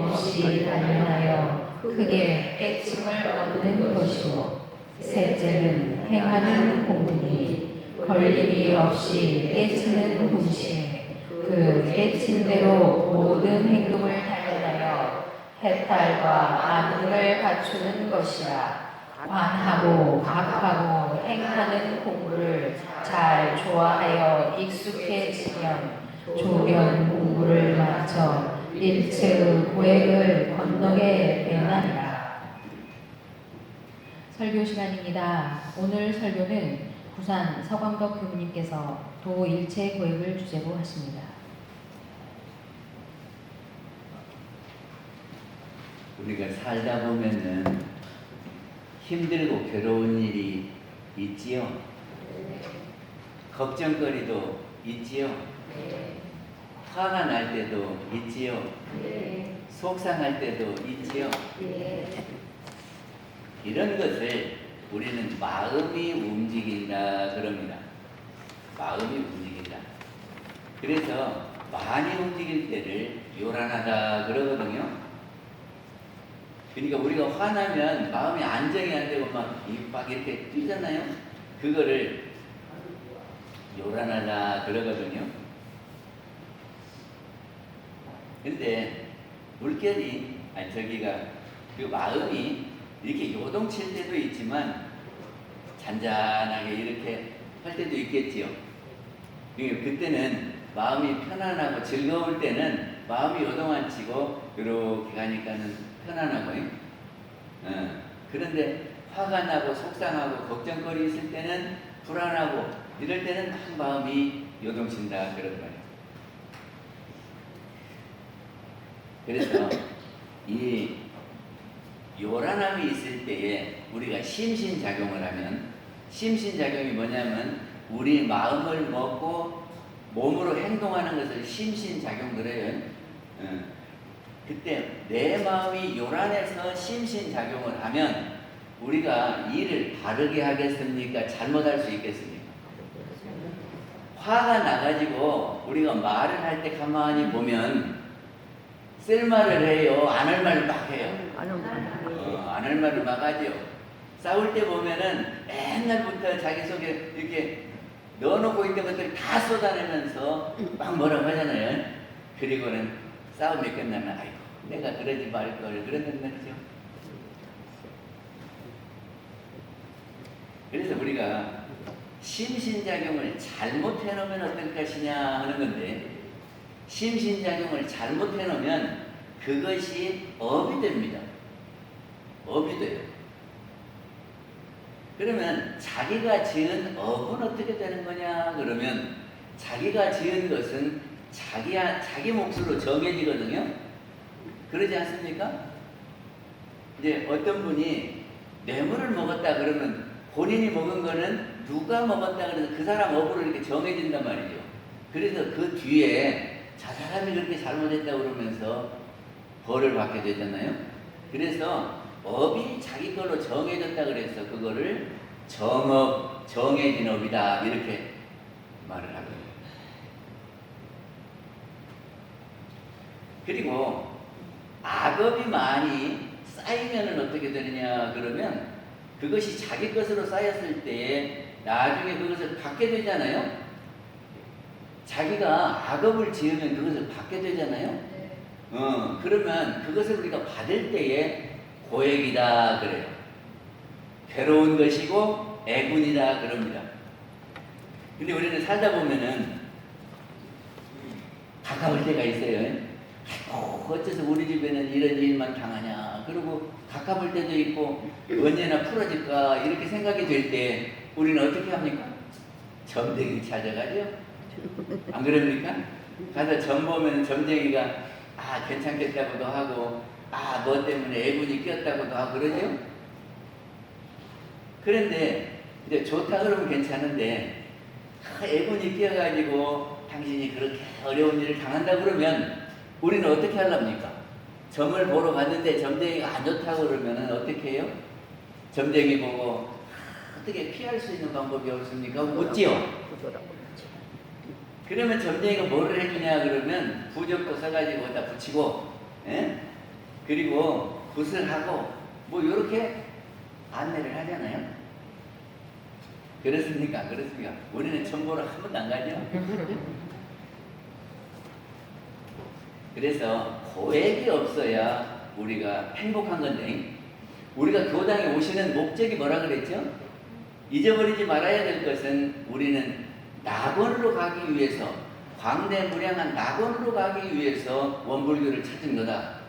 없이 단련하여 크게 깨침을 얻는 것이고, 셋째는 행하는 공분이 걸림이 없이 깨치는 동시에 그 깨친대로 모든 행동을 단련하여 해탈과 안능을 갖추는 것이라. 관하고 각하고 행하는 공부를 잘 좋아하여 익숙해지면 조견 공부를 마쳐 일체의 고액을 건너게 되나니라. 설교 시간입니다. 오늘 설교는 부산 서광덕 교무님께서 도 일체 고액을 주제로 하십니다. 우리가 살다 보면은 힘들고 괴로운 일이 있지요. 걱정거리도 있지요. 화가 날 때도 있지요. 속상할 때도 있지요. 이런 것을 우리는 마음이 움직인다 그럽니다. 마음이 움직인다. 그래서 많이 움직일 때를 요란하다 그러거든요. 그러니까 우리가 화나면 마음이 안정이 안 되고 막 이렇게 뛰잖아요. 그거를 요란하다 그러거든요. 근데 물결이 그 마음이 이렇게 요동칠 때도 있지만 잔잔하게 이렇게 할 때도 있겠지요. 그러니까 그때는 마음이 편안하고 즐거울 때는 마음이 요동 안 치고 이렇게 가니까는 편안하고요. 그런데 화가 나고 속상하고 걱정거리 있을 때는 불안하고 이럴 때는 막 마음이 요동친다 그런 거예요. 그래서 이 요란함이 있을 때에 우리가 심신작용을 하면, 심신작용이 뭐냐면 우리 마음을 먹고 몸으로 행동하는 것을 심신작용 그래요. 그때 내 마음이 요란해서 심신작용을 하면 우리가 일을 바르게 하겠습니까? 잘못할 수 있겠습니까? 화가 나가지고 우리가 말을 할 때 가만히 보면 쓸 말을 해요? 안 할 말을 막 해요? 안 할 말을 막 하죠. 싸울 때 보면은 옛날부터 자기 속에 이렇게 넣어놓고 있던 것들을 다 쏟아내면서 막 뭐라고 하잖아요. 그리고는 싸움이 끝나면 아이고 내가 그러지 말걸 그런단 말이죠. 그래서 우리가 심신작용을 잘못해놓으면 어떨 것이냐 하는 건데, 심신작용을 잘못해놓으면 그것이 업이 됩니다. 업이 돼요. 그러면 자기가 지은 업은 어떻게 되는 거냐 그러면 자기가 지은 것은 자기 몫으로 정해지거든요. 그러지 않습니까? 이제 어떤 분이 뇌물을 먹었다 그러면 본인이 먹은 거는 누가 먹었다 그래서 그 사람 업으로 이렇게 정해진단 말이죠. 그래서 그 뒤에 저 사람이 그렇게 잘못했다 그러면서 벌을 받게 되잖아요. 그래서 업이 자기 걸로 정해졌다 그래서 그거를 정업, 정해진 업이다 이렇게 말을 하거든요. 그리고 악업이 많이 쌓이면 어떻게 되느냐 그러면 그것이 자기 것으로 쌓였을 때 나중에 그것을 받게 되잖아요. 자기가 악업을 지으면 그것을 받게 되잖아요. 그러면 그것을 우리가 받을 때에 고액이다 그래요. 괴로운 것이고 애군이다 그럽니다. 근데 우리는 살다 보면은 가까울 때가 있어요. 어째서 우리 집에는 이런 일만 당하냐. 그리고 가까울 때도 있고 언제나 풀어질까 이렇게 생각이 될 때 우리는 어떻게 합니까? 점쟁이 찾아가죠. 안 그럽니까? 가서 점 보면 점쟁이가 괜찮겠다고도 하고 뭐 때문에 애군이 끼었다고도 하고 그러죠. 그런데 이제 좋다 그러면 괜찮은데 애군이 끼어가지고 당신이 그렇게 어려운 일을 당한다 그러면 우리는 어떻게 하렵니까? 점을 보러 갔는데 점쟁이가 안 좋다고 그러면 어떻게 해요? 점쟁이 보고 어떻게 피할 수 있는 방법이 없습니까? 묻지요. 그러면 점쟁이가 뭐를 해주냐 그러면 부적도 써가지고 갖다 붙이고 그리고 굿을 하고 뭐 이렇게 안내를 하잖아요. 그렇습니까? 그렇습니까? 우리는 첨보로 한 번도 안 가죠. 그래서 고액이 없어야 우리가 행복한 건데, 우리가 교당에 오시는 목적이 뭐라 그랬죠? 잊어버리지 말아야 될 것은 우리는 낙원으로 가기 위해서, 광대무량한 낙원으로 가기 위해서 원불교를 찾은 거다.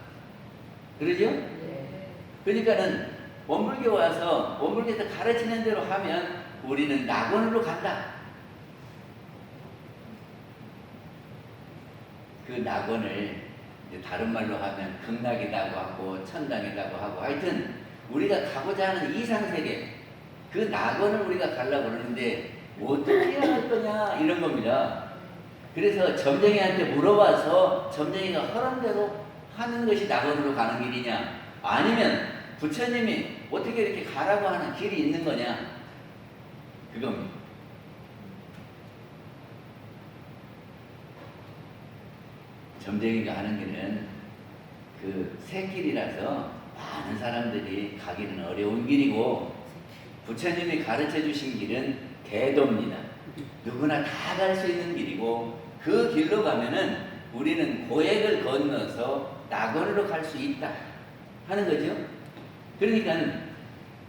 그러죠? 그러니까는 원불교 와서 원불교에서 가르치는 대로 하면 우리는 낙원으로 간다. 그 낙원을 이제 다른 말로 하면 극락이라고 하고 천당이라고 하고, 하여튼 우리가 가고자 하는 이상세계, 그 낙원을 우리가 가려고 그러는데 어떻게 해야 할 거냐 이런 겁니다. 그래서 점쟁이한테 물어봐서 점쟁이가 허락한 대로 하는 것이 낙원으로 가는 길이냐, 아니면 부처님이 어떻게 이렇게 가라고 하는 길이 있는 거냐, 그겁니다. 점쟁이가 하는 길은 그 새길이라서 많은 사람들이 가기는 어려운 길이고, 부처님이 가르쳐 주신 길은 대도입니다. 누구나 다 갈 수 있는 길이고, 그 길로 가면은 우리는 고액을 건너서 낙원으로 갈 수 있다 하는 거죠. 그러니까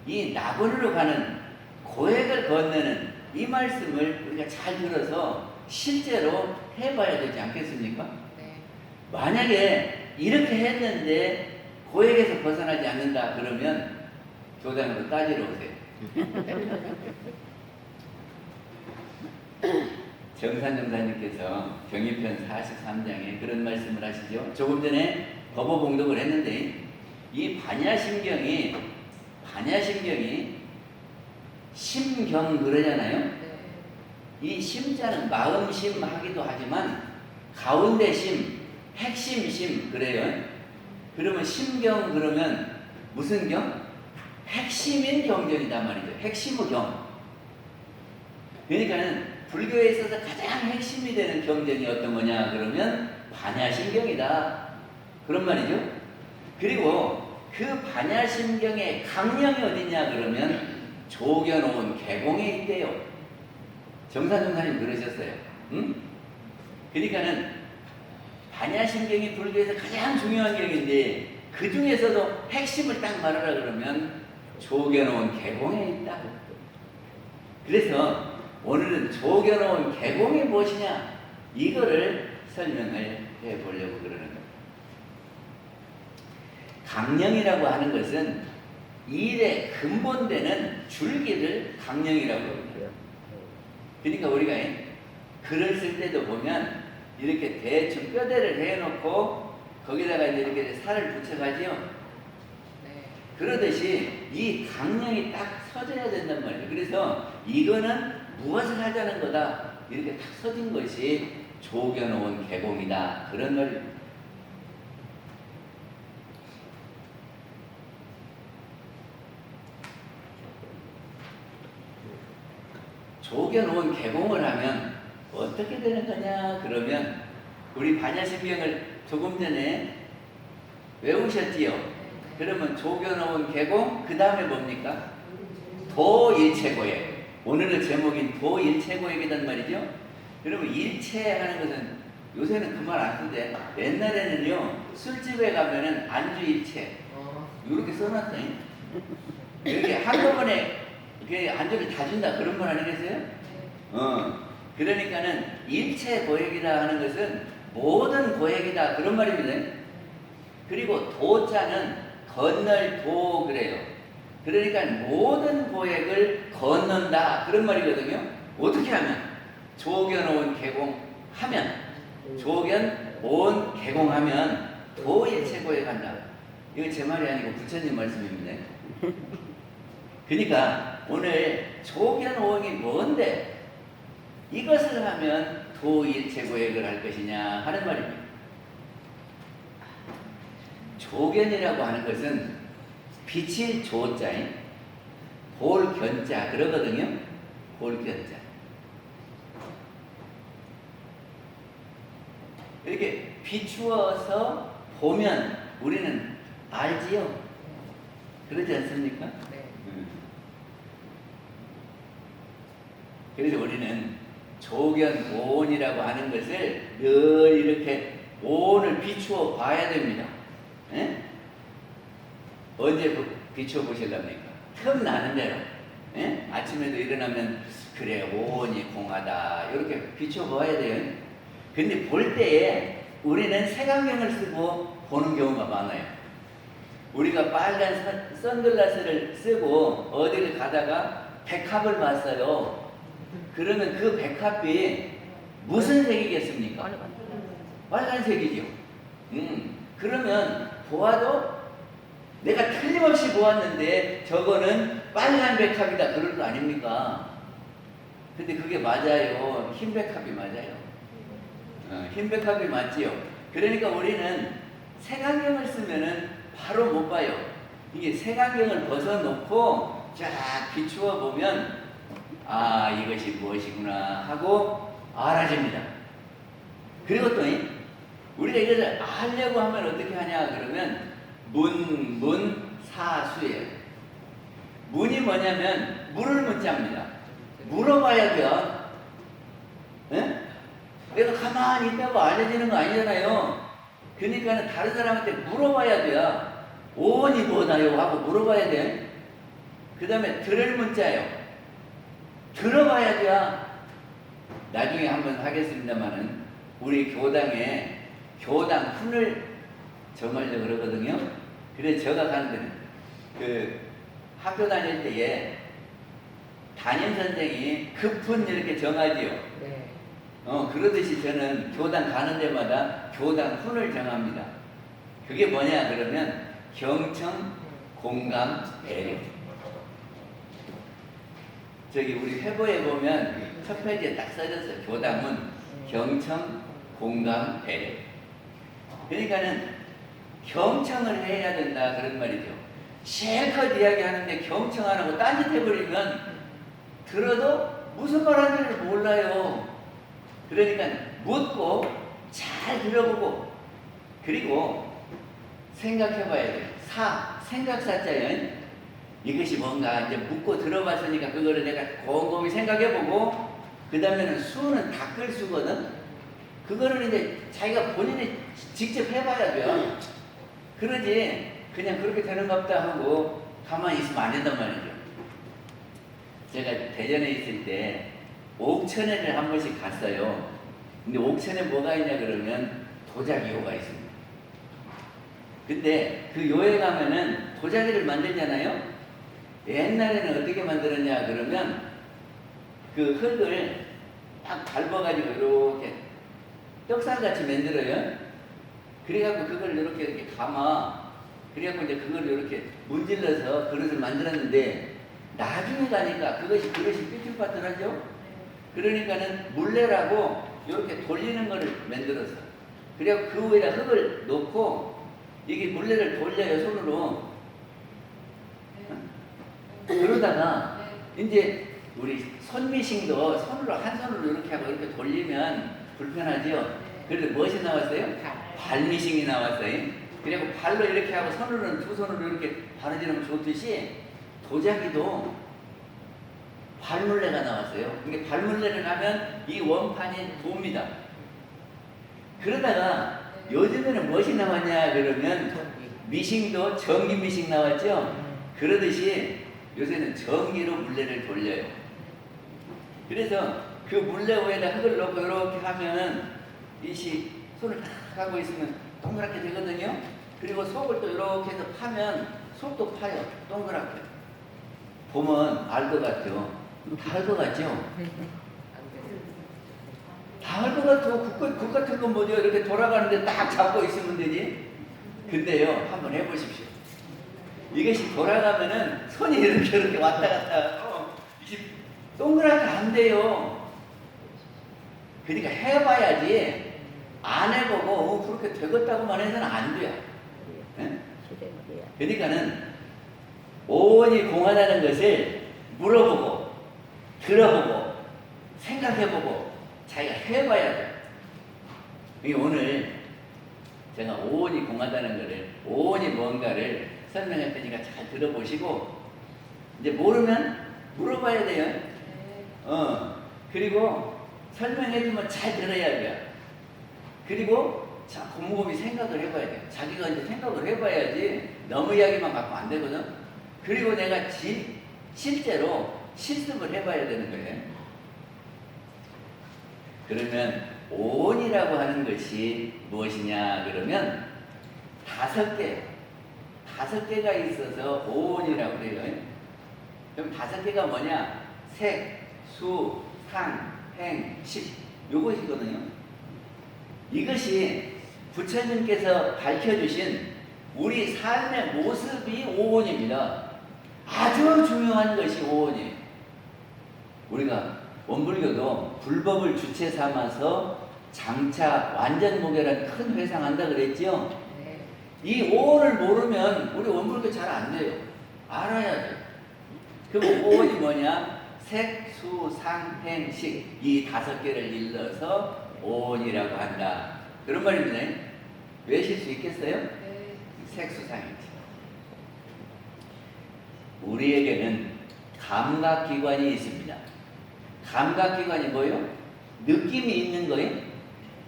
이 낙원으로 가는 고액을 건너는 이 말씀을 우리가 잘 들어서 실제로 해봐야 되지 않겠습니까? 만약에 이렇게 했는데 고액에서 벗어나지 않는다 그러면 교단으로 따지러 오세요. 정산정사님께서 경의편 43장에 그런 말씀을 하시죠. 조금 전에 법어봉독을 했는데 이 반야심경이 심경 그러잖아요. 이 심자는 마음심 하기도 하지만 가운데 심, 핵심 심 그래요. 그러면 심경 그러면 무슨 경? 핵심인 경전이다 말이죠. 핵심의 경. 그러니까는 불교에 있어서 가장 핵심이 되는 경전이 어떤 거냐 그러면 반야심경이다 그런 말이죠. 그리고 그 반야심경의 강령이 어디냐 그러면 조견온 개공에 있대요. 정산정사님 그러셨어요. 응? 그러니까는 반야심경이 불교에서 가장 중요한 경인데 그 중에서도 핵심을 딱 말하라 그러면 조견온 개공에 있다. 그래서 오늘은 조견온 개공이 무엇이냐 이거를 설명을 해보려고 그러는 겁니다. 강령이라고 하는 것은 일의 근본되는 줄기를 강령이라고 합니다. 그러니까 우리가 글을 쓸 때도 보면 이렇게 대충 뼈대를 해놓고 거기다가 이렇게 살을 붙여가지요. 그러듯이 이 강령이 딱 서져야 된단 말이에요. 그래서 이거는 무엇을 하자는 거다 이렇게 딱 서진 것이 조견온 개공이다 그런 말입니다. 조견온 개공을 하면 어떻게 되는 거냐 그러면 우리 반야심경을 조금 전에 외우셨지요. 그러면 조견온 개공 그 다음에 뭡니까? 도일체고액. 오늘의 제목인 도일체고액이란 말이죠. 그러면 일체하는 것은 요새는 그 말 안 쓰는데 옛날에는요 술집에 가면은 안주일체 이렇게 써놨어요. 이렇게 한꺼번에 이렇게 안주를 다 준다 그런 말 아니겠어요? 그러니까는 일체 고액이라 하는 것은 모든 고액이다 그런 말입니다. 그리고 도자는 건널 도 그래요. 그러니까 모든 고액을 건넌다 그런 말이거든요. 어떻게 하면? 조견온 개공하면, 조견온 개공하면 도일체 고액한다. 이거 제 말이 아니고 부처님 말씀입니다. 그러니까 오늘 조견온이 뭔데 이것을 하면 도일체 고액을 할 것이냐 하는 말입니다. 조견이라고 하는 것은 빛이 조자인 볼견자 그러거든요. 볼견자. 이렇게 비추어서 보면 우리는 알지요? 그러지 않습니까? 네. 그래서 우리는 조견오온이라고 하는 것을 늘 이렇게 오온을 비추어 봐야 됩니다. 예? 언제 비추어 보실랍니까? 틈나는 대로. 예? 아침에도 일어나면 그래 오온이 공하다 이렇게 비추어 봐야 돼요. 근데 볼 때에 우리는 색안경을 쓰고 보는 경우가 많아요. 우리가 빨간 선글라스를 쓰고 어디를 가다가 백합을 봤어요. 그러면 그 백합이 무슨 색이겠습니까? 빨간색이죠. 그러면 보아도 내가 틀림없이 보았는데 저거는 빨간 백합이다 그럴 거 아닙니까? 근데 그게 맞아요. 흰 백합이 맞아요. 흰 백합이 맞지요. 그러니까 우리는 색안경을 쓰면은 바로 못 봐요. 이게 색안경을 벗어놓고 쫙 비추어 보면 아 이것이 무엇이구나 하고 알아집니다. 그리고 또 우리가 이것을 알려고 하면 어떻게 하냐 그러면 문사수예요. 문이 뭐냐면 물을 문자입니다. 물어봐야 돼요. 에? 내가 가만히 있다고 알려지는 거 아니잖아요. 그러니까 다른 사람한테 물어봐야 돼요. 오온이 뭐나요? 하고 물어봐야 돼. 그 다음에 들을 문자예요. 들어봐야 돼요. 나중에 한번 하겠습니다만은 우리 교당에 교당 훈을 정하려고 그러거든요. 그래서 제가 가는 데는 그 학교 다닐 때에 담임선생이 급훈 이렇게 정하지요. 네. 그러듯이 저는 교당 가는 데마다 교당 훈을 정합니다. 그게 뭐냐 그러면 경청, 공감, 배려. 저기 우리 회보에 보면 첫 페이지에 딱 써졌어요. 교당은 경청, 공감, 배려. 그러니까는 경청을 해야 된다 그런 말이죠. 실컷 이야기하는데 경청 안 하고 딴짓해버리면 들어도 무슨 말 하는지를 몰라요. 그러니까 묻고 잘 들어보고 그리고 생각해봐야 돼요. 생각사자예요. 이것이 뭔가 이제 묻고 들어봤으니까 그거를 내가 곰곰이 생각해보고 그 다음에는 수는 닦을 수거든. 그거를 이제 자기가 본인이 직접 해봐야 돼요. 그러지 그냥 그렇게 되는가 보다 하고 가만히 있으면 안 된단 말이죠. 제가 대전에 있을 때 옥천회를 한 번씩 갔어요. 근데 옥천에 뭐가 있냐 그러면 도자기요가 있습니다. 근데 그 요에 가면은 도자기를 만들잖아요. 옛날에는 어떻게 만들었냐 그러면 그 흙을 딱 밟아가지고 이렇게 떡살같이 만들어요. 그래갖고 그걸 이렇게 감아. 그래갖고 이제 그걸 이렇게 문질러서 그릇을 만들었는데 나중에 가니까 그것이 그릇이 삐뚤빠뚤하죠. 그러니까는 물레라고 이렇게 돌리는 거를 만들어서 그래갖고 그 위에다 흙을 놓고 이게 물레를 돌려요 손으로. 그러다가 이제 우리 손미싱도 손으로 한 손으로 이렇게 하고 이렇게 돌리면 불편하지요. 그래서 무엇이 나왔어요? 발미싱이 나왔어요. 그리고 발로 이렇게 하고 손으로는 두 손으로 이렇게 바느질하면 좋듯이 도자기도 발물레가 나왔어요. 이게 발물레를 하면 이 원판이 돕니다. 그러다가 요즘에는 무엇이 나왔냐 그러면 미싱도 전기 미싱 나왔죠. 그러듯이 요새는 전기로 물레를 돌려요. 그래서 그 물레 위에다 흙을 넣고 이렇게 하면 이시 손을 딱 하고 있으면 동그랗게 되거든요. 그리고 속을 또 이렇게 해서 파면 속도 파요. 동그랗게. 보면 알 것 같죠. 다 알 것 같죠. 다 알 것 같고 국 같은 건 뭐죠? 이렇게 돌아가는데 딱 잡고 있으면 되지. 근데요 한번 해보십시오. 이것이 돌아가면은 손이 이렇게 왔다 갔다 하고 이게 동그랗게 안 돼요. 그러니까 해봐야지 안 해보고 그렇게 되겠다고만 해서는 안 돼요. 네? 그러니까는 오온이 공하다는 것을 물어보고 들어보고 생각해보고 자기가 해봐야 돼요. 오늘 제가 오온이 공하다는 거를, 오온이 뭔가를 설명할 테니까 잘 들어보시고, 이제 모르면 물어봐야 돼요. 그리고 설명해주면 잘 들어야 돼요. 그리고 자, 곰곰이 생각을 해봐야 돼요. 자기가 이제 생각을 해봐야지 너무 이야기만 갖고 안 되거든. 그리고 내가 실제로 실습을 해봐야 되는 거예요. 그러면 오온이라고 하는 것이 무엇이냐 그러면 5개가 있어서 오온이라고 그래요. 그럼 5개가 뭐냐? 색, 수, 상, 행, 식 요것이거든요. 이것이 부처님께서 밝혀주신 우리 삶의 모습이 오온입니다. 아주 중요한 것이 오온이에요. 우리가 원불교도 불법을 주체 삼아서 장차 완전무결한 큰 회상한다 그랬죠? 이 오온을 모르면 우리 원불교 잘 안 돼요. 알아야 돼요. 그럼 오온이 뭐냐? 색, 수, 상, 행, 식 이 5개를 일러서 오온이라고 한다. 그런 말입니다. 외실 수 있겠어요? 네. 색, 수, 상이지. 우리에게는 감각기관이 있습니다. 감각기관이 뭐예요? 느낌이 있는 거예요.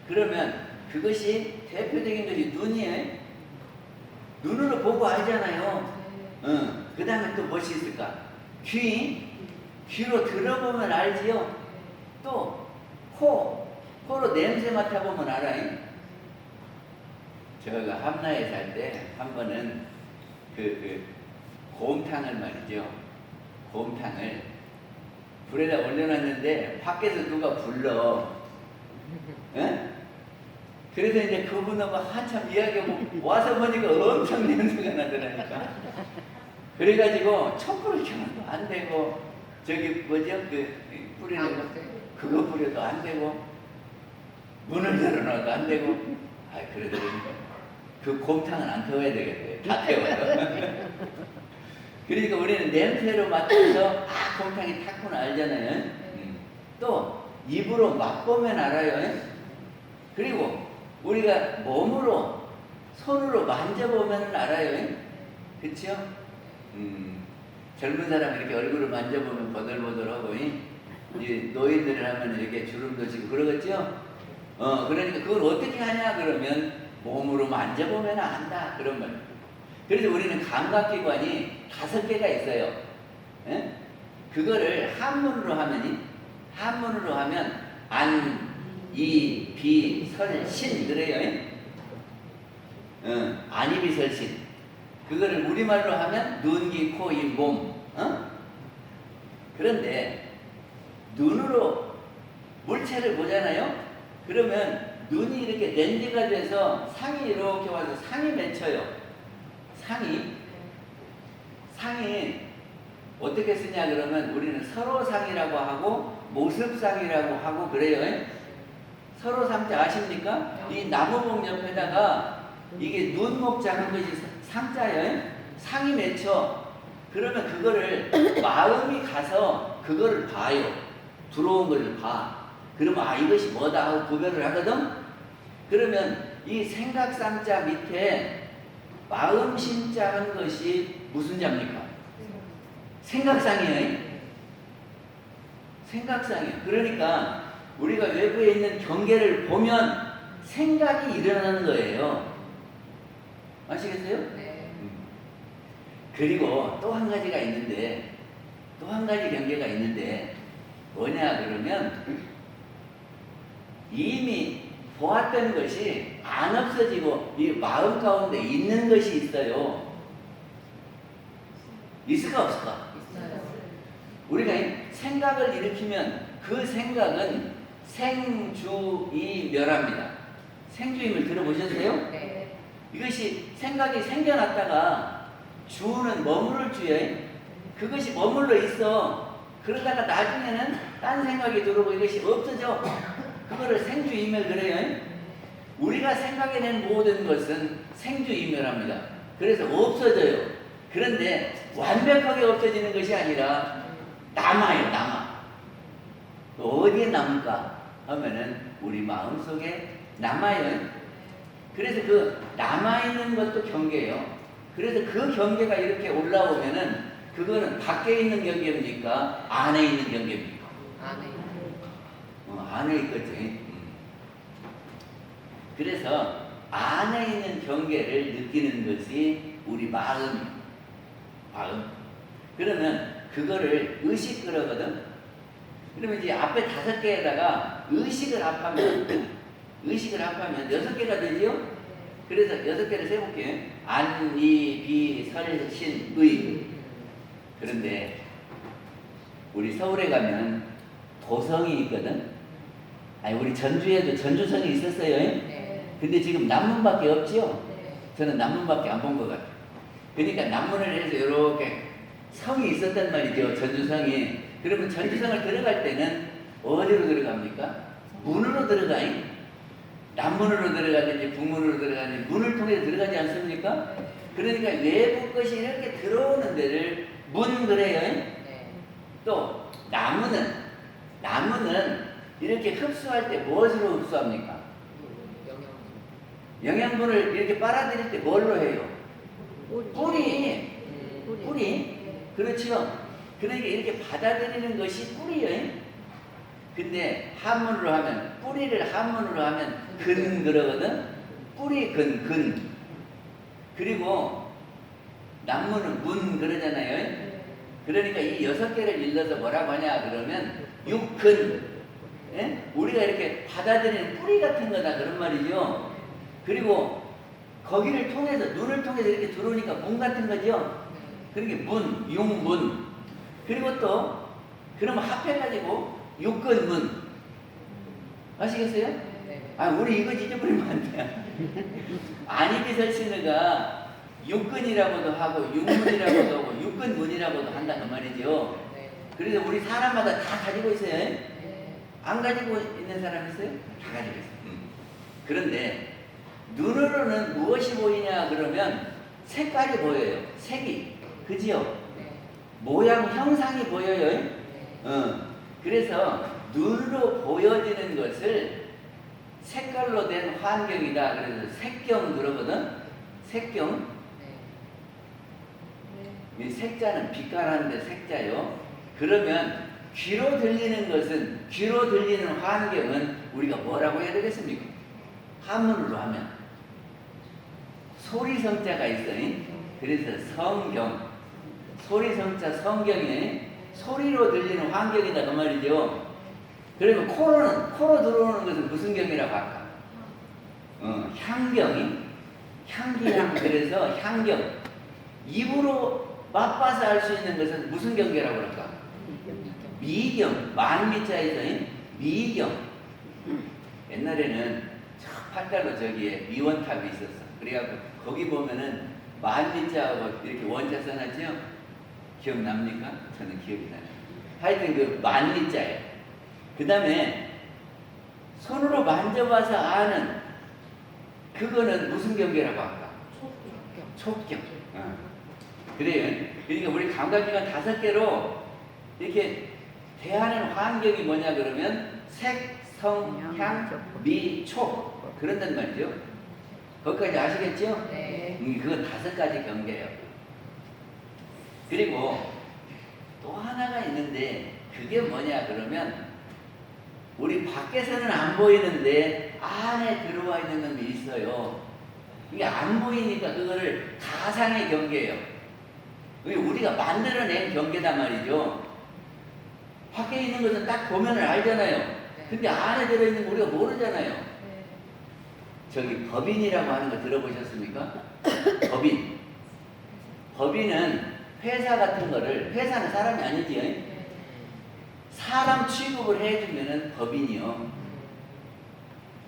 그러면 그것이 대표적인 것이 눈이에요. 눈으로 보고 알잖아요. 그 다음에 또 무엇이 있을까? 귀로 들어보면 알지요. 또 코로 냄새 맡아보면 알아요. 제가 함나에 살 때 한 번은 곰탕을 말이죠. 곰탕을 불에다 올려놨는데 밖에서 누가 불러. 에? 그래서 이제 그분하고 한참 이야기하고 와서 보니까 엄청 냄새가 나더라니까. 그래가지고 촛불을 켜도 안 되고 저기 뭐죠? 뿌리는 그거 뿌려도 안 되고 문을 열어놔도 안 되고 그러더니 그 곰탕은 안 태워야 되겠대요. 다 태워요. 그러니까 우리는 냄새로 맡아서 곰탕이 탔구나 알잖아요. 또 입으로 맛보면 알아요. 그리고 우리가 몸으로 손으로 만져보면 알아요. 그렇죠? 젊은 사람 이렇게 얼굴을 만져보면 버들버들하고 이제 노인들을 하면 이렇게 주름도 지고 그러겠죠? 그러니까 그걸 어떻게 하냐 그러면 몸으로 만져보면 안다 그런 말. 그래서 우리는 감각기관이 5개가 있어요. 에? 그거를 한문으로 하면 안, 이, 비, 설, 신 그래요. 안이비설신. 그거를 우리말로 하면 눈, 귀, 코, 입, 몸. 그런데 눈으로 물체를 보잖아요. 그러면 눈이 이렇게 렌즈가 돼서 상이 이렇게 와서 상이 맺혀요. 상이 어떻게 쓰냐 그러면 우리는 서로상이라고 하고 모습상이라고 하고 그래요. 서로상자 아십니까? 이 나무봉 옆에다가 이게 눈목 작은 것이 상자예요. 상이 맺혀. 그러면 그거를 마음이 가서 그거를 봐요. 들어온 걸 봐. 그러면 이것이 뭐다 하고 구별을 하거든. 그러면 이 생각상자 밑에 마음심자 한 것이 무슨 자입니까? 생각상이에요. 생각상이에요. 그러니까 우리가 외부에 있는 경계를 보면 생각이 일어나는 거예요. 아시겠어요? 네. 그리고 또 한 가지가 있는데, 또 한 가지 경계가 있는데 뭐냐 그러면 이미 보았던 것이 안 없어지고 이 마음 가운데 있는 것이 있어요. 있을까 없을까? 있어요. 우리가 생각을 일으키면 그 생각은 생주이멸합니다. 생주임을 들어보셨어요? 네. 이것이 생각이 생겨났다가 주는 머무를 주에 그것이 머물러 있어. 그러다가 나중에는 딴 생각이 들어오고 이것이 없어져. 그거를 생주이멸 그래요. 우리가 생각해낸 모든 것은 생주이멸합니다. 그래서 없어져요. 그런데 완벽하게 없어지는 것이 아니라 남아요. 어디에 남을까 하면은 우리 마음속에 남아요. 그래서 그 남아있는 것도 경계예요. 그래서 그 경계가 이렇게 올라오면은 그거는 밖에 있는 경계입니까? 안에 있는 경계입니까? 안에 있거든. 그래서 안에 있는 경계를 느끼는 것이 우리 마음. 그러면 그거를 의식 그러거든. 그러면 이제 앞에 5개에다가 의식을 합하면 6개가 되지요? 그래서 6개를 세볼게요. 안, 이, 비, 설, 신, 의. 그런데 우리 서울에 가면 도성이 있거든. 아니 우리 전주에도 전주성이 있었어요. 근데 지금 남문밖에 없지요? 저는 남문밖에 안 본 것 같아요. 그러니까 남문을 해서 이렇게 성이 있었단 말이죠. 전주성이. 그러면 전주성을 들어갈 때는 어디로 들어갑니까? 문으로 들어가니? 남문으로 들어가든지 북문으로 들어가든지 문을 통해서 들어가지 않습니까? 그러니까 외부 것이 이렇게 들어오는 데를 문 그래요. 또 나무는 이렇게 흡수할 때 무엇으로 흡수합니까? 영양분을 이렇게 빨아들일 때 뭘로 해요? 뿌리. 그렇죠. 그러니까 이렇게 받아들이는 것이 뿌리예요. 근데 한문으로 하면 뿌리를 한문으로 하면 근 그러거든. 뿌리 근. 그리고 남문은 문 그러잖아요. 그러니까 이 6개를 일러서 뭐라고 하냐 그러면 육근. 우리가 이렇게 받아들이는 뿌리 같은 거다 그런 말이죠. 그리고 거기를 통해서 눈을 통해서 이렇게 들어오니까 문 같은 거죠. 그러니까 문, 육문. 그리고 또 그러면 합해가지고 육근문. 아시겠어요? 우리 이거 잊어버리면 안 돼요. 안이비설신의가 육근이라고도 하고 육문이라고도 하고 육근문이라고도 한다는 말이죠. 그래서 우리 사람마다 다 가지고 있어요. 안 가지고 있는 사람 있어요? 다 가지고 있어요. 그런데 눈으로는 무엇이 보이냐 그러면 색깔이 보여요. 색이. 그지요? 모양, 형상이 보여요. 그래서 눈으로 보여지는 것을 색깔로 된 환경이다. 그래서 색경 그러거든. 색경. 이 색자는 빛깔하는데 색자요. 그러면 귀로 들리는 것은, 귀로 들리는 환경은 우리가 뭐라고 해야 되겠습니까? 한문으로 하면 소리성자가 있어요. 그래서 성경. 소리성자 성경에 소리로 들리는 환경이다 그 말이죠. 그러면 코로 들어오는 것은 무슨 경이라고 할까? 향경이 향기향. 그래서 향경. 입으로 맛봐서 알 수 있는 것은 무슨 경계라고 할까? 미경. 만미자에서 미경. 옛날에는 저 팔달로 저기에 미원탑이 있었어. 그래갖고 거기 보면은 만미자하고 이렇게 원자 써놨죠? 기억납니까? 저는 기억이 나요. 하여튼 그 만미자예요. 그 다음에 손으로 만져봐서 아는 그거는 무슨 경계라고 할까? 촉경. 그래요. 그러니까 우리 감각기관 5개로 이렇게 대하는 환경이 뭐냐 그러면 색, 성, 향, 미, 촉 그런단 말이죠. 거기까지 아시겠죠? 그건 5가지 경계예요. 그리고 또 하나가 있는데 그게 뭐냐 그러면 우리 밖에서는 안 보이는데 안에 들어와 있는 놈이 있어요. 이게 안 보이니까 그거를 가상의 경계예요. 우리가 만들어낸 경계단 말이죠. 밖에 있는 것은 딱 보면 알잖아요. 근데 안에 들어있는 거 우리가 모르잖아요. 저기 법인이라고 하는 거 들어보셨습니까? 법인은 회사 같은 거를, 회사는 사람이 아니지. 사람 취급을 해주면은 법인이요.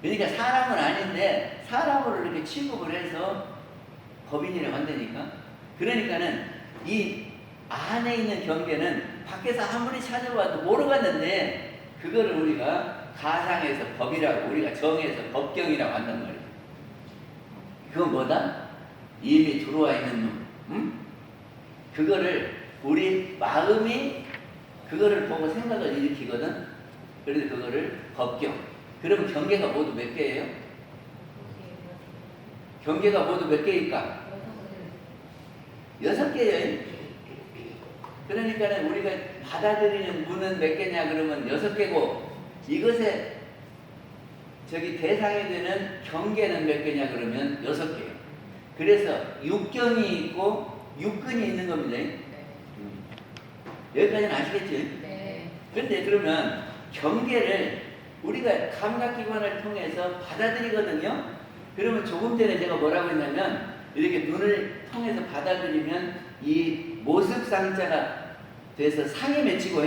그러니까 사람은 아닌데 사람으로 이렇게 취급을 해서 법인이라고 한다니까. 그러니까는 이 안에 있는 경계는 밖에서 아무리 찾아봐도 모르겠는데 그거를 우리가 가상에서 법이라고 우리가 정해서 법경이라고 한단 말이에요. 그건 뭐다? 이미 들어와 있는 놈. 응? 그거를 우리 마음이 그거를 보고 생각을 일으키거든. 그래서 그거를 법경. 그러면 경계가 모두 몇 개예요? 경계가 모두 몇 개일까? 6개예요. 그러니까 우리가 받아들이는 문은 몇 개냐 그러면 6개고 이것에 대상이 되는 경계는 몇 개냐 그러면 6개예요. 그래서 육경이 있고 육근이 있는 겁니다. 여기까지는 아시겠죠? 네. 그런데 그러면 경계를 우리가 감각기관을 통해서 받아들이거든요. 그러면 조금 전에 제가 뭐라고 했냐면 이렇게 눈을 통해서 받아들이면 이 모습상자가 돼서 상이 맺히고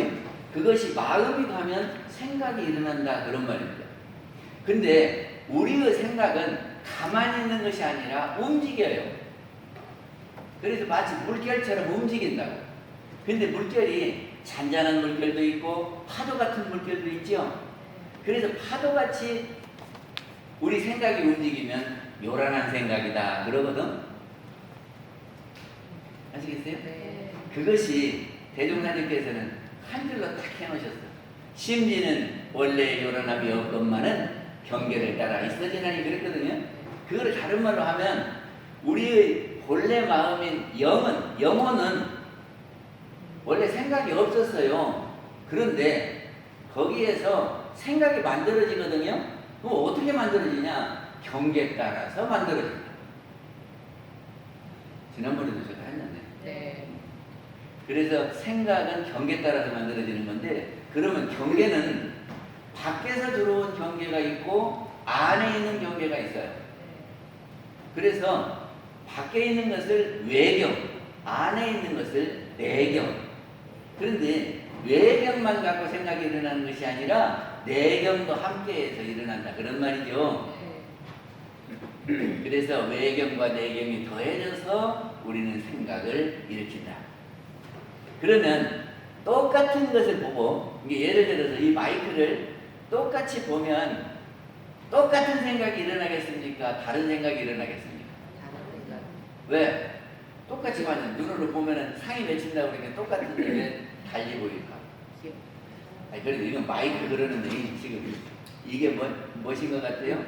그것이 마음이 가면 생각이 일어난다 그런 말입니다. 근데 우리의 생각은 가만히 있는 것이 아니라 움직여요. 그래서 마치 물결처럼 움직인다고. 근데 물결이 잔잔한 물결도 있고 파도 같은 물결도 있죠. 그래서 파도같이 우리 생각이 움직이면 요란한 생각이다 그러거든. 아시겠어요? 네. 그것이 대종사님께서는 한 줄로 딱 해놓으셨어. 심지는 원래 요란함이 없건만은 경계를 따라 있어지나니 그랬거든요. 그거를 다른 말로 하면 우리의 본래 마음인 영혼은 원래 생각이 없었어요. 그런데 거기에서 생각이 만들어지거든요. 그럼 어떻게 만들어지냐? 경계에 따라서 만들어진다. 지난번에도 제가 했는데. 네. 그래서 생각은 경계에 따라서 만들어지는 건데, 그러면 경계는 밖에서 들어온 경계가 있고 안에 있는 경계가 있어요. 그래서 밖에 있는 것을 외경, 안에 있는 것을 내경. 그런데 외경만 갖고 생각이 일어나는 것이 아니라 내경도 함께해서 일어난다 그런 말이죠. 그래서 외경과 내경이 더해져서 우리는 생각을 일으킨다. 그러면 똑같은 것을 보고, 이게 예를 들어서 이 마이크를 똑같이 보면 똑같은 생각이 일어나겠습니까? 다른 생각이 일어나겠습니까? 왜? 똑같이 봐요. 눈으로 보면은 상이 맺힌다고 그러니까 똑같은데 왜 달리 보일까? 아니, 그래도 이건 마이크 그러는데 지금 이게 무엇인 것 같아요?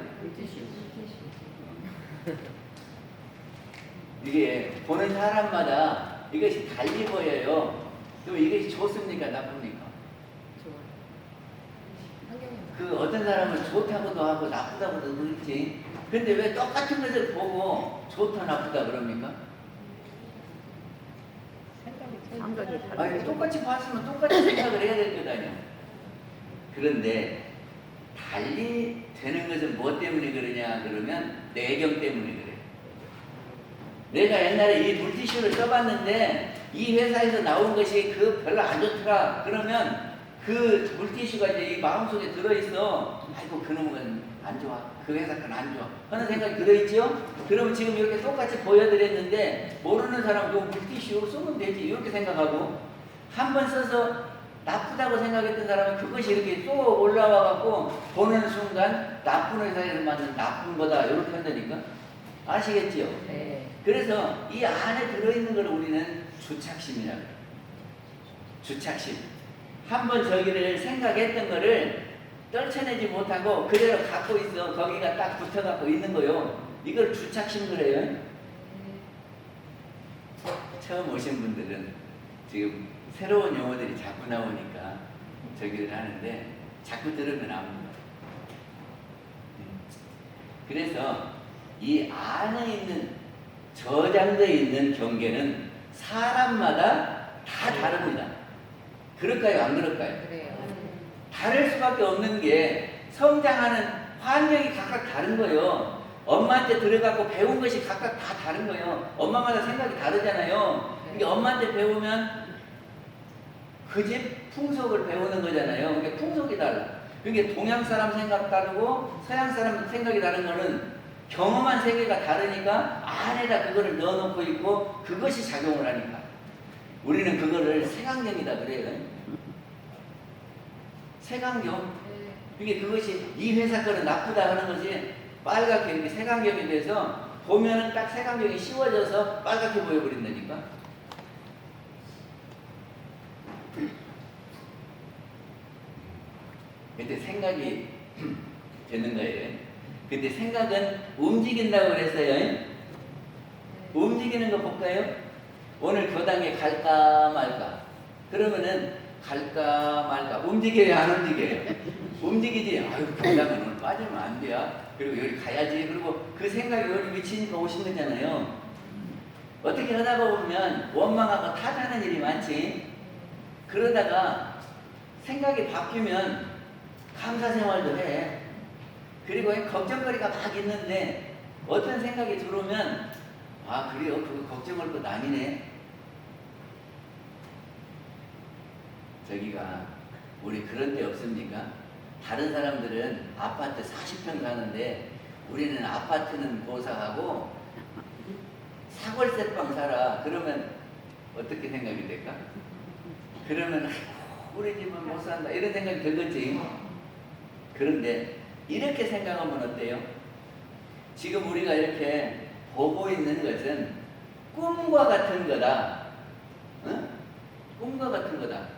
이게 보는 사람마다 이것이 달리 보여요. 그럼 이것이 좋습니까? 나쁩니까? 그 어떤 사람은 좋다고도 하고 나쁘다고도 그렇지. 근데 왜 똑같은 것을 보고 좋다 나쁘다 그럽니까? 아니, 똑같이 봤으면 똑같이 생각을 해야 될 것 아니야. 그런데 달리 되는 것은 뭐 때문에 그러냐 그러면 내경 때문에 그래요. 내가 옛날에 이 물티슈를 써봤는데 이 회사에서 나온 것이 별로 안 좋더라. 그러면 그 물티슈가 이제 이 마음속에 들어있어. 아이고 그놈은 안 좋아. 그 회사 건 안 좋아. 하는 생각이 들어있죠? 그러면 지금 이렇게 똑같이 보여드렸는데 모르는 사람은 요 물티슈로 쓰면 되지. 이렇게 생각하고 한 번 써서 나쁘다고 생각했던 사람은 그것이 이렇게 쏙 올라와갖고 보는 순간 나쁜 회사에서 만든 나쁜 거다. 이렇게 한다니까. 아시겠지요? 네. 그래서 이 안에 들어있는 걸 우리는 주착심이라고 해요. 주착심. 한번 저기를 생각했던 거를 떨쳐내지 못하고 그대로 갖고 있어. 거기가 딱 붙어갖고 있는 거요. 이걸 주착심 그래요. 처음 오신 분들은 지금 새로운 용어들이 자꾸 나오니까 저기를 하는데 자꾸 들으면 압니다. 그래서 이 안에 있는 저장되어 있는 경계는 사람마다 다 다릅니다. 그럴까요? 안 그럴까요? 그래요. 다를 수밖에 없는 게 성장하는 환경이 각각 다른 거예요. 엄마한테 들어가고 배운 것이 각각 다 다른 거예요. 엄마마다 생각이 다르잖아요. 그러니까 엄마한테 배우면 그 집 풍속을 배우는 거잖아요. 그러니까 풍속이 달라. 그러니까 동양 사람 생각 다르고 서양 사람 생각이 다른 거는 경험한 세계가 다르니까 안에다 그거를 넣어놓고 있고 그것이 작용을 하니까 우리는 그거를 색안경이다 그래요. 색안경. 이게 그것이 이 회사 거는 나쁘다 하는 것이 빨갛게 이렇게 색안경이 돼서 보면은 딱 색안경이 씌워져서 빨갛게 보여버린다니까. 그때 생각이 되는 거예요. 근데 생각은 움직인다고 그랬어요. 움직이는 거 볼까요? 오늘 교당에 갈까 말까. 그러면은 갈까 말까. 움직여요, 안 움직여요? 움직이지. 아유, 교당은 오늘 빠지면 안 돼요. 그리고 여기 가야지. 그리고 그 생각이 여기 미치니까 오신 거잖아요. 어떻게 하다가 보면 원망하고 탓하는 일이 많지. 그러다가 생각이 바뀌면 감사 생활도 해. 그리고 걱정거리가 막 있는데 어떤 생각이 들어오면 아, 그래요? 그거 걱정할 것 아니네. 저기가 우리 그런 데 없습니까? 다른 사람들은 아파트 40평 사는데 우리는 아파트는 보상하고 사골세방 살아. 그러면 어떻게 생각이 될까? 그러면 우리 집은 못 산다 이런 생각이 들겠지. 그런데 이렇게 생각하면 어때요? 지금 우리가 이렇게 보고 있는 것은 꿈과 같은 거다. 응? 꿈과 같은 거다.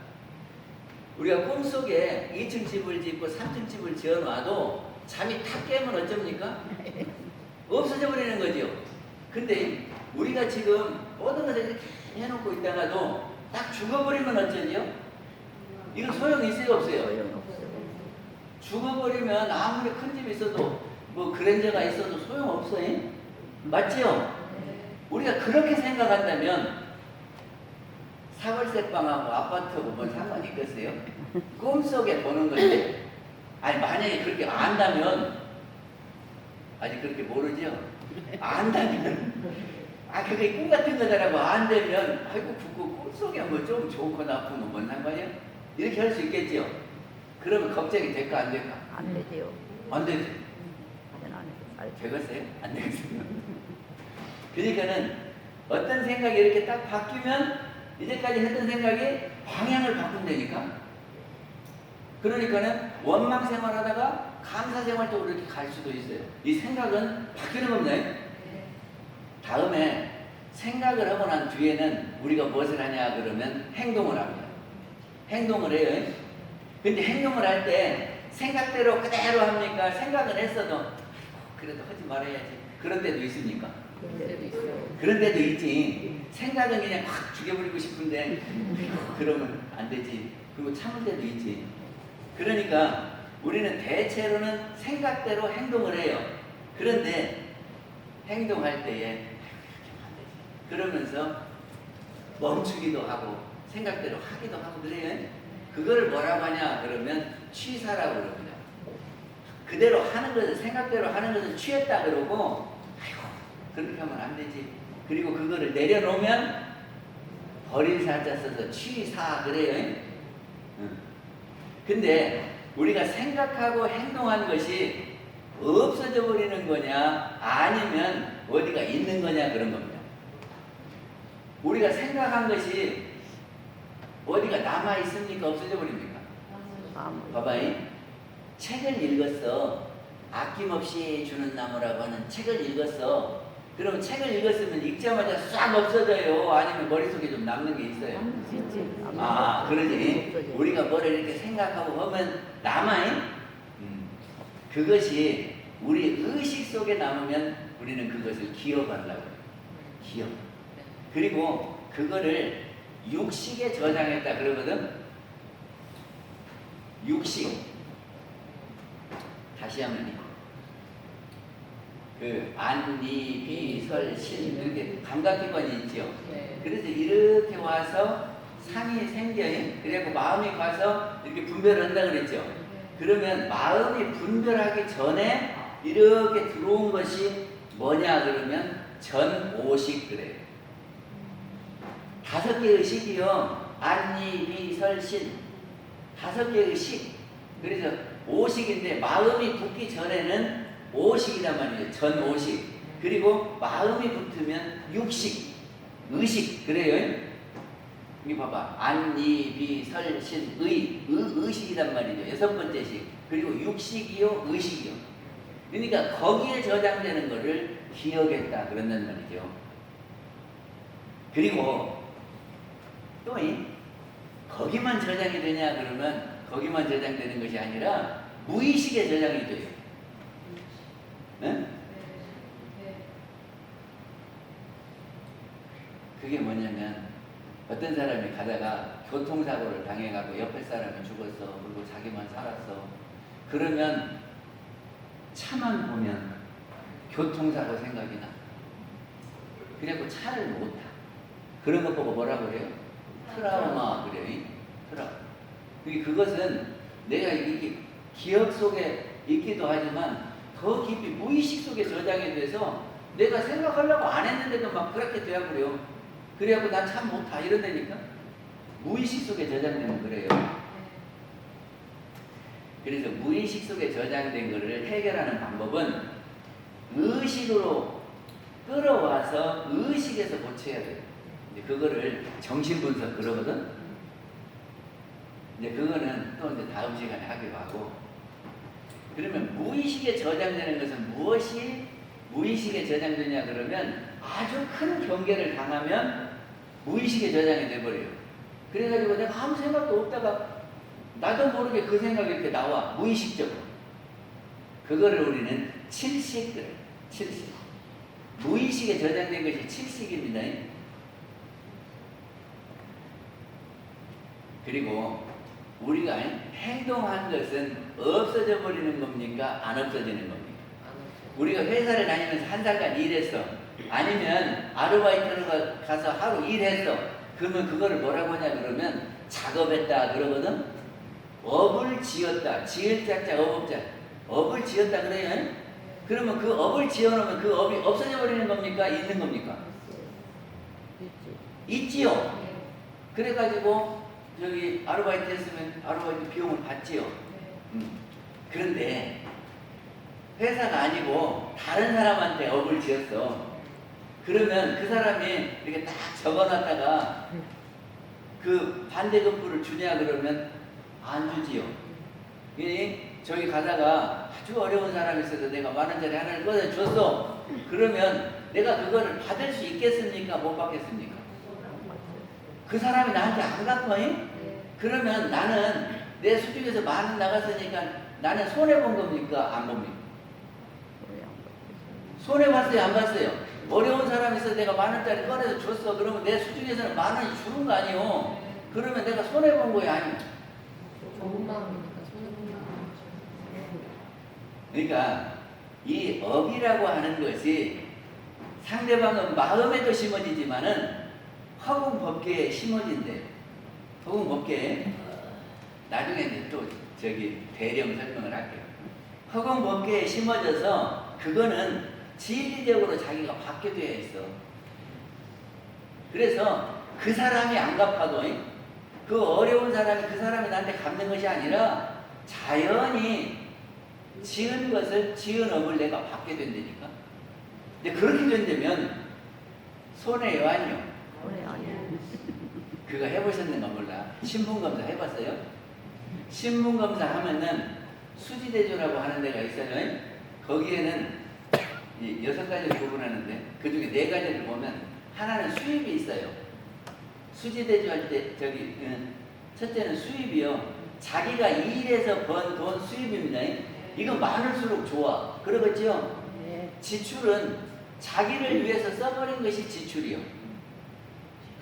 우리가 꿈속에 2층 집을 짓고 3층 집을 지어놔도 잠이 탁 깨면 어쩝니까? 없어져 버리는 거죠. 근데 우리가 지금 모든 것을 이렇게 해놓고 있다가도 딱 죽어버리면 어쩌죠? 이건 소용이 있어요, 없어요? 죽어버리면 아무리 큰 집이 있어도 뭐 그랜저가 있어도 소용없어요. 맞지요? 우리가 그렇게 생각한다면 사골세방하고 아파트하고 뭔 상관이 있겠어요? 꿈속에 보는 건데 아니 만약에 그렇게 안다면 아직 그렇게 모르죠? 안다면 아 그게 꿈 같은 거다라고 안되면 아이고 그 꿈속에 뭐 좀 좋고 나쁘고 뭔 상관이야? 이렇게 할 수 있겠죠? 그러면 걱정이 될까 안 될까? 안 되지요. 안 되지. 안 되겠어요? 안 되겠어요? 그러니까는 어떤 생각이 이렇게 딱 바뀌면 이제까지 했던 생각이 방향을 바꾼다니까. 그러니까는 원망 생활하다가 감사 생활 쪽으로 이렇게 갈 수도 있어요. 이 생각은 바뀌는 겁니다. 다음에 생각을 하고 난 뒤에는 우리가 무엇을 하냐 그러면 행동을 합니다. 행동을 해요. 근데 행동을 할 때 생각대로 그대로 합니까? 생각은 했어도 그래도 하지 말아야지. 그런 때도 있습니까? 그런 때도 있지. 생각은 그냥 확 죽여버리고 싶은데 그러면 안 되지. 그리고 참을 때도 있지. 그러니까 우리는 대체로는 생각대로 행동을 해요. 그런데 행동할 때에 그러면서 멈추기도 하고 생각대로 하기도 하고 그래요. 그거를 뭐라고 하냐 그러면 취사라고 그럽니다. 그대로 하는 것을 생각대로 하는 것을 취했다 그러고 아이고 그렇게 하면 안 되지. 그리고 그거를 내려놓으면 버린 사자 써서 취사 그래요. 근데 우리가 생각하고 행동한 것이 없어져 버리는 거냐 아니면 어디가 있는 거냐 그런 겁니다. 우리가 생각한 것이 어디가 남아 있습니까? 없어져 버립니까? 봐봐요. 책을 읽었어. 아낌없이 주는 나무라고 하는 책을 읽었어. 그럼 책을 읽었으면 읽자마자 싹 없어져요? 아니면 머릿속에 좀 남는 게 있어요? 아, 그러지. 우리가 뭐를 이렇게 생각하고 하면 남아요? 그것이 우리 의식 속에 남으면 우리는 그것을 기억하려고 해요. 기억. 그리고 그거를 육식에 저장했다 그러거든. 육식. 다시 하면 그 안, 니, 비, 설, 신 이렇게 감각기관이 있죠. 그래서 이렇게 와서 상이 생겨요. 그래고 마음이 가서 이렇게 분별을 한다 그랬죠. 그러면 마음이 분별하기 전에 이렇게 들어온 것이 뭐냐 그러면 전오식 그래요. 5개의 식이요. 안니, 비, 설, 신 5개의 식. 그래서 오식인데 마음이 붙기 전에는 오식이란 말이에요. 전오식. 그리고 마음이 붙으면 육식, 의식 그래요. 여기 봐봐. 안니, 비, 설, 신, 의식이란 말이죠. 6번째 식. 그리고 육식이요, 의식이요. 그러니까 거기에 저장되는 거를 기억했다 그런단 말이죠. 그리고 또 거기만 저장이 되냐 그러면 거기만 저장되는 것이 아니라 무의식에 저장이 돼요. 그게 뭐냐면 어떤 사람이 가다가 교통사고를 당해가고 옆에 사람이 죽었어. 그리고 자기만 살았어. 그러면 차만 보면 교통사고 생각이 나. 그래갖고 차를 못 타. 그런 거 보고 뭐라고 그래요? 트라우마 그래요. 트라우마. 그것은 내가 이게 기억 속에 있기도 하지만 더 깊이 무의식 속에 저장이 돼서 내가 생각하려고 안 했는데도 막 그렇게 되어버려. 그래갖고 난 참 못하 이런다니까. 무의식 속에 저장되는 거래요. 그래서 무의식 속에 저장된 거를 해결하는 방법은 의식으로 끌어와서 의식에서 고쳐야 돼요. 이제 그거를 정신분석 그러거든. 이제 그거는 또 이제 다음 시간에 하기로 하고. 그러면 무의식에 저장되는 것은 무엇이 무의식에 저장되냐 그러면 아주 큰 경계를 당하면 무의식에 저장이 돼버려요. 그래가지고 내가 아무 생각도 없다가 나도 모르게 그 생각이 이렇게 나와. 무의식적으로. 그거를 우리는 칠식 그래요. 칠식. 무의식에 저장된 것이 칠식입니다. 그리고 우리가 행동한 것은 없어져 버리는 겁니까? 안 없어지는 겁니까? 우리가 회사를 다니면서 한 달간 일했어. 아니면 아르바이트로 가서 하루 일했어. 그러면 그거를 뭐라고 하냐 그러면 작업했다 그러거든. 업을 지었다. 지을 자자 업업자. 업을 지었다 그래요. 그러면 그 업을 지어놓으면 그 업이 없어져 버리는 겁니까? 있는 겁니까? 있지요. 그래가지고 저기 아르바이트 했으면 아르바이트 비용을 받지요. 그런데 회사가 아니고 다른 사람한테 업을 지었어. 그러면 그 사람이 이렇게 딱 적어놨다가 그 반대급부를 주냐 그러면 안 주지요. 저기 가다가 아주 어려운 사람이 있어서 내가 10,000원짜리 하나를 꺼내줬어. 그러면 내가 그거를 받을 수 있겠습니까? 못 받겠습니까? 그 사람이 나한테 안 갚아요? 그러면 나는 내 수중에서 10,000원 나갔으니까 나는 손해본 겁니까? 안 봅니까? 손해봤어요? 안 봤어요? 어려운 사람이 있어서 내가 10,000원짜리 꺼내서 줬어. 그러면 내 수중에서는 10,000원이 주는 거 아니요? 그러면 내가 손해본 거야? 아니요? 좋은 마음이니까 손해보는 거. 그러니까 이 업이라고 하는 것이 상대방은 마음에도 심어지지만은 허공법계에 심어진대요. 허공법계에 나중에 이제 또 저기 대령 설명을 할게요. 허공법계에 심어져서 그거는 진리적으로 자기가 받게 되어 있어. 그래서 그 사람이 안 갚아도 그 어려운 사람이 그 사람이 나한테 갚는 것이 아니라 자연히 지은 것을 지은 업을 내가 받게 된다니까. 근데 그렇게 된다면 손해요 아니요? 손해 아니야. 그거 해보셨는가 몰라. 신분검사 해봤어요? 신분검사 하면은 수지대조라고 하는 데가 있어요. 거기에는 이 6가지를 구분하는데 그 중에 4가지를 보면 하나는 수입이 있어요. 수지대조 할 때 저기 첫째는 수입이요. 자기가 일해서 번 돈 수입입니다. 이건 많을수록 좋아. 그러겠죠? 네. 지출은 자기를 위해서 써버린 것이 지출이요.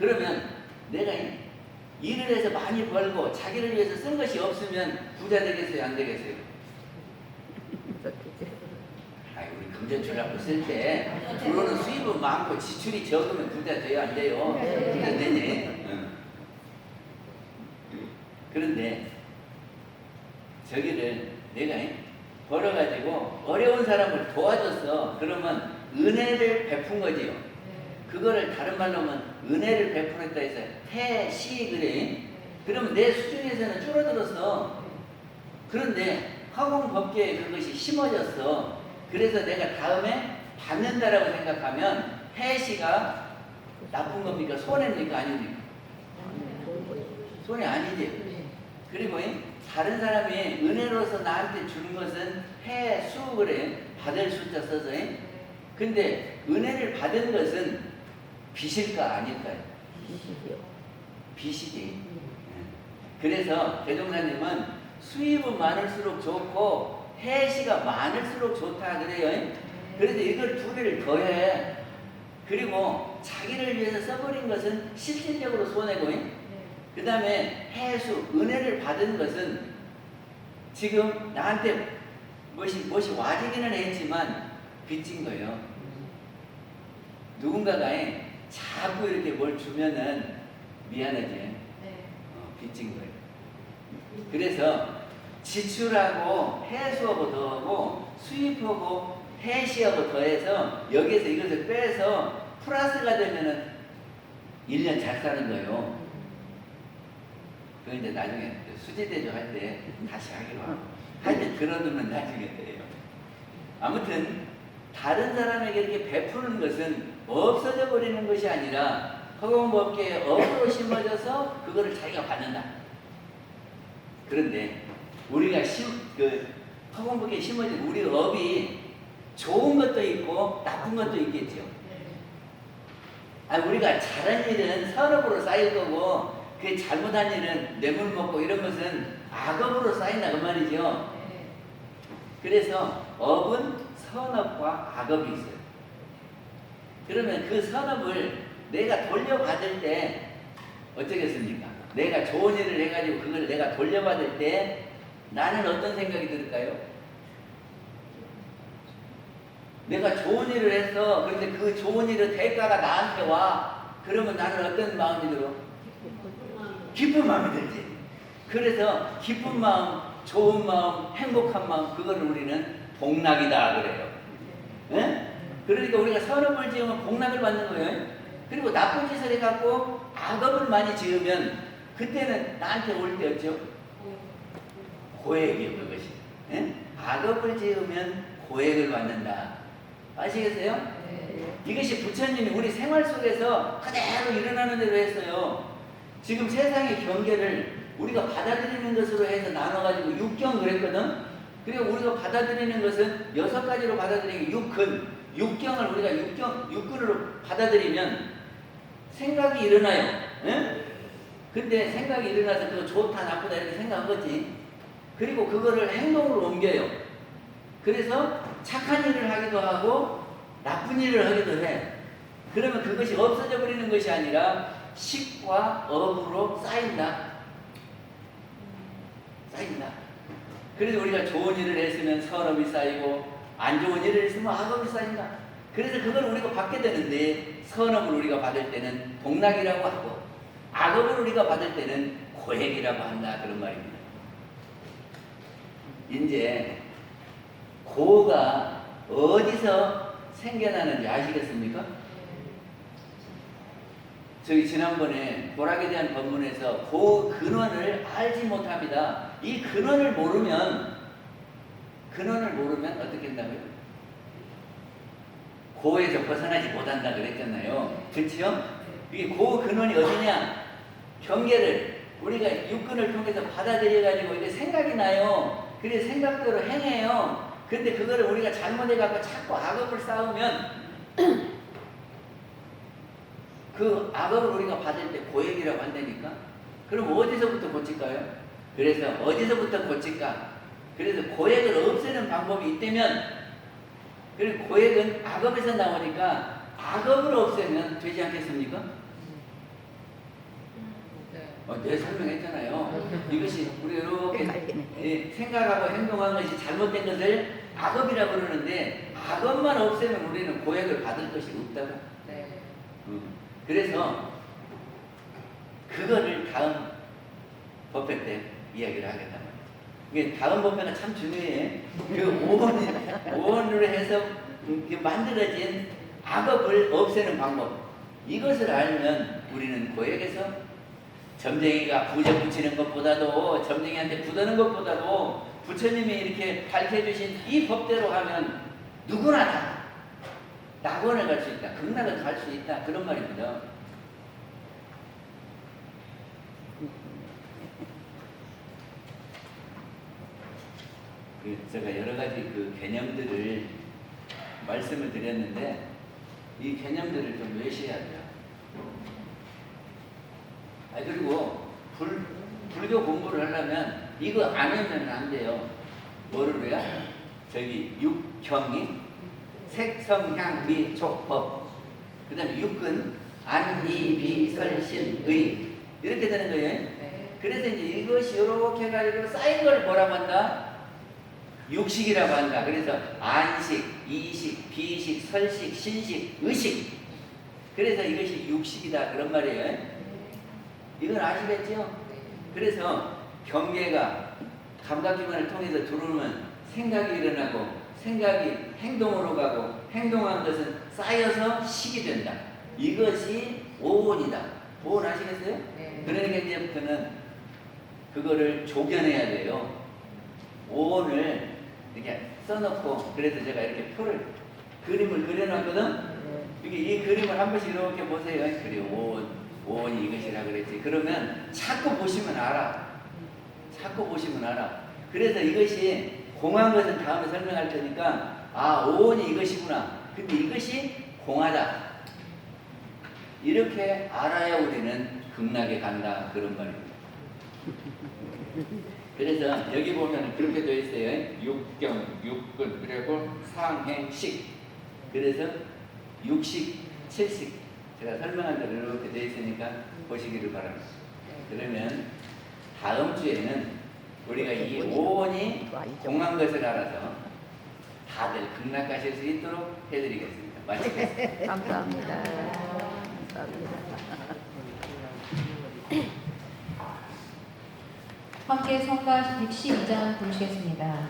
그러면 내가 일을 해서 많이 벌고 자기를 위해서 쓴 것이 없으면 부자 되겠어요? 안 되겠어요? 아이, 우리 금전출납부 쓸 때 주로는 수입은 많고 지출이 적으면 부자 돼요? 안 돼요? 부자 되네. 그런데 저기를 내가 벌어가지고 어려운 사람을 도와줬어. 그러면 은혜를 베푼 거지요. 그거를 다른 말로 하면 은혜를 베풀었다 해서 해시 그래. 그러면 내 수중에서는 줄어들었어. 그런데 허공법계에 그것이 심어졌어. 그래서 내가 다음에 받는다라고 생각하면 해시가 나쁜 겁니까? 손해입니까? 아닙니까? 손해 아니지. 그리고 다른 사람이 은혜로서 나한테 주는 것은 해수 그래. 받을 숫자 써서. 근데 은혜를 받은 것은 빚일까 아닐까요? 빚이지. 그래서 대종사님은 수입은 많을수록 좋고 해시가 많을수록 좋다 그래요. 그래서 이걸 두 개를 더해. 그리고 자기를 위해서 써버린 것은 실질적으로 손해고, 그 다음에 해수, 은혜를 받은 것은 지금 나한테 무엇이 와지기는 했지만 빚진 거예요. 누군가가 자꾸 이렇게 뭘 주면은 미안하지. 빚진 거예요. 그래서 지출하고 해수하고 더하고 수입하고 해시하고 더해서 여기에서 이것을 빼서 플러스가 되면은 1년 잘 사는 거예요. 그건 이제 나중에 수제대조 할 때 다시 하기로 하고. 하여튼 그런 놈은 나중에 돼요. 아무튼 다른 사람에게 이렇게 베푸는 것은 없어져 버리는 것이 아니라 허공법계에 업으로 심어져서 그거를 자기가 받는다. 그런데 우리가 허공법계에 심어진 우리 업이 좋은 것도 있고 나쁜 것도 있겠죠. 우리가 잘한 일은 선업으로 쌓일 거고 그 잘못한 일은 뇌물 먹고 이런 것은 악업으로 쌓인다 그 말이죠. 그래서 업은 선업과 악업이 있어요. 그러면 그 선업을 내가 돌려받을 때 어쩌겠습니까? 내가 좋은 일을 해가지고 그걸 내가 돌려받을 때 나는 어떤 생각이 들을까요? 내가 좋은 일을 했어. 그런데 그 좋은 일의 대가가 나한테 와. 그러면 나는 어떤 마음이 들어? 기쁜 마음이 들지. 그래서 기쁜 마음, 좋은 마음, 행복한 마음, 그걸 우리는 복락이다 그래요. 네? 그러니까 우리가 선업을 지으면 복락을 받는 거예요. 그리고 나쁜 짓을 해갖고 악업을 많이 지으면 그때는 나한테 올 때 어쩌? 고액이요 그것이. 네? 악업을 지으면 고액을 받는다. 아시겠어요? 네. 이것이 부처님이 우리 생활 속에서 그대로 일어나는 대로 했어요. 지금 세상의 경계를 우리가 받아들이는 것으로 해서 나눠가지고 육경 그랬거든. 그리고 우리가 받아들이는 것은 6가지로 받아들이는 육근, 육경을 우리가 육근으로 받아들이면 생각이 일어나요. 예? 근데 생각이 일어나서 그거 좋다 나쁘다 이렇게 생각한 거지. 그리고 그거를 행동으로 옮겨요. 그래서 착한 일을 하기도 하고 나쁜 일을 하기도 해. 그러면 그것이 없어져 버리는 것이 아니라 식과 업으로 쌓인다. 그래서 우리가 좋은 일을 했으면 선업이 쌓이고 안 좋은 일을 했으면 악업이 쌓인다. 그래서 그걸 우리가 받게 되는데 선업을 우리가 받을 때는 복락이라고 하고 악업을 우리가 받을 때는 고액이라고 한다 그런 말입니다. 이제 고가 어디서 생겨나는지 아시겠습니까? 저희 지난번에 고락에 대한 법문에서 고 근원을 알지 못합니다. 이 근원을 모르면 어떻게 된다고요? 고에서 벗어나지 못한다 그랬잖아요. 그렇죠? 이게 고 근원이 어디냐? 경계를 우리가 육근을 통해서 받아들여가지고 이게 생각이 나요. 그래서 생각대로 행해요. 근데 그거를 우리가 잘못해갖고 자꾸 악업을 쌓으면 그 악업을 우리가 받을 때 고액이라고 한다니까? 그럼 어디서부터 고칠까요? 그래서 어디서부터 고칠까? 그래서 고액을 없애는 방법이 있다면 그리고 고액은 악업에서 나오니까 악업을 없애면 되지 않겠습니까? 내 설명했잖아요. 이것이 우리 이렇게 생각하고 행동한 것이 잘못된 것을 악업이라고 그러는데 악업만 없애면 우리는 고액을 받을 것이 없다고. 네. 그래서 그거를 다음 법회 때 이야기를 하겠단 말이에요. 이게 다음 법회가 참 중요해. 그 오원으로 해서 만들어진 악업을 없애는 방법. 이것을 알면 우리는 고액에서 점쟁이가 부적 붙이는 것보다도 점쟁이한테 굳는 것보다도 부처님이 이렇게 밝혀주신 이 법대로 하면 누구나 다 낙원을 갈 수 있다. 극락을 갈 수 있다. 그런 말입니다. 제가 여러 가지 그 개념들을 말씀을 드렸는데 이 개념들을 좀 외시해야 돼요. 그리고 불교 공부를 하려면 이거 안 하면 안 돼요. 뭐를요? 저기 육경이 색성향미촉법 그 다음에 육근, 안, 이, 비, 설, 신, 의. 이렇게 되는 거예요. 네. 그래서 이제 이것이 이렇게 해가지고 쌓인 걸 뭐라고 한다? 육식이라고 한다. 그래서 안식, 이식, 비식, 설식, 신식, 의식. 그래서 이것이 육식이다. 그런 말이에요. 이건 아시겠죠? 그래서 경계가 감각기관을 통해서 들어오면 생각이 일어나고 생각이 행동으로 가고 행동한 것은 쌓여서 식이 된다. 이것이 오온이다. 오온 아시겠어요? 네. 그러니까 이제부터는 그거를 조견해야 돼요. 오온을 이렇게 써놓고 그래서 제가 이렇게 표를 그림을 그려놨거든. 이게 이 그림을 한 번씩 이렇게 보세요. 그래 오온이 이것이라 그랬지. 그러면 자꾸 보시면 알아. 자꾸 보시면 알아. 그래서 이것이 공한 것은 다음에 설명할 테니까 아 오온이 이것이구나. 근데 이것이 공하다. 이렇게 알아야 우리는 극락에 간다. 그런 말입니다. 그래서 여기 보면 그렇게 되어 있어요. 육경, 육근, 그리고 상행식. 그래서 육식, 칠식. 제가 설명한 대로 이렇게 되어 있으니까 보시기를 바랍니다. 그러면 다음 주에는 우리가 이 오온이 공한 것을 알아서 다들 극락 가실 수 있도록 해드리겠습니다. 마치겠습니다. 감사합니다. 감사합니다. 함께 성가 112장 부르시겠습니다.